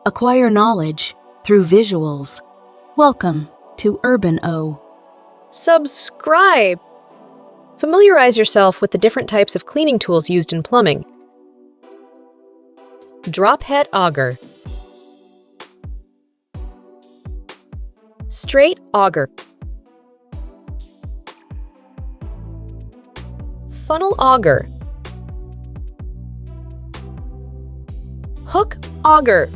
Acquire knowledge through visuals. Welcome to Urban O. Subscribe! Familiarize yourself with the different types of cleaning tools used in plumbing. Drop head auger. Straight auger. Funnel auger. Hook auger.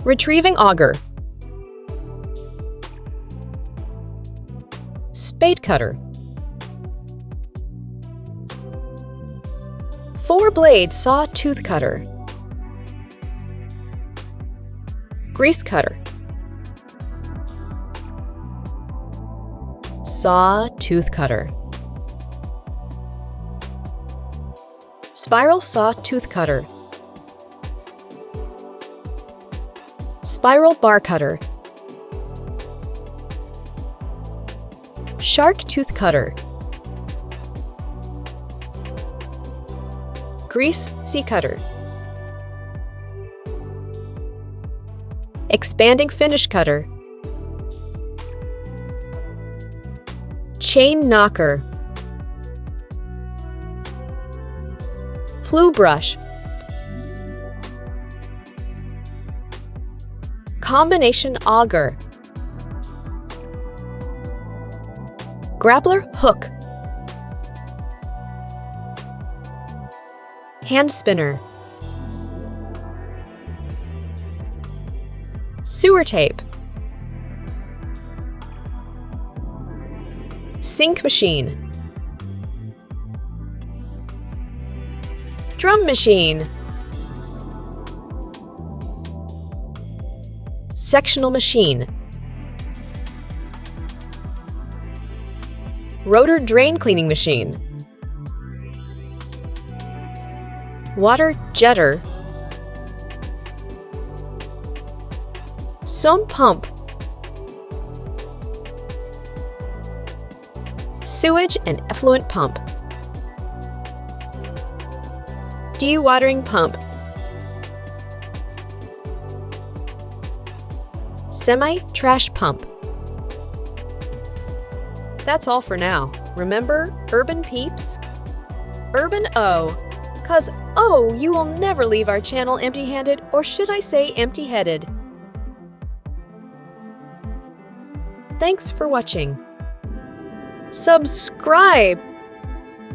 Retrieving auger. Spade cutter. 4-blade saw-tooth cutter. Grease cutter. Saw-tooth cutter. Spiral saw-tooth cutter. Spiral bar cutter. Shark tooth cutter. Grease C-cutter. Expanding finish cutter. Chain knocker. FLUE brush. Combination auger. Grappler hook. Hand spinner. Sewer tape. Sink machine. Drum machine. Sectional machine. Rotor drain cleaning machine. Water jetter. Sump pump. Sewage and effluent pump. Dewatering pump. Semi-trash pump. That's all for now. Remember, Urban Peeps? Urban O. 'Cause you will never leave our channel empty-handed, or should I say empty-headed. Thanks for watching. Subscribe!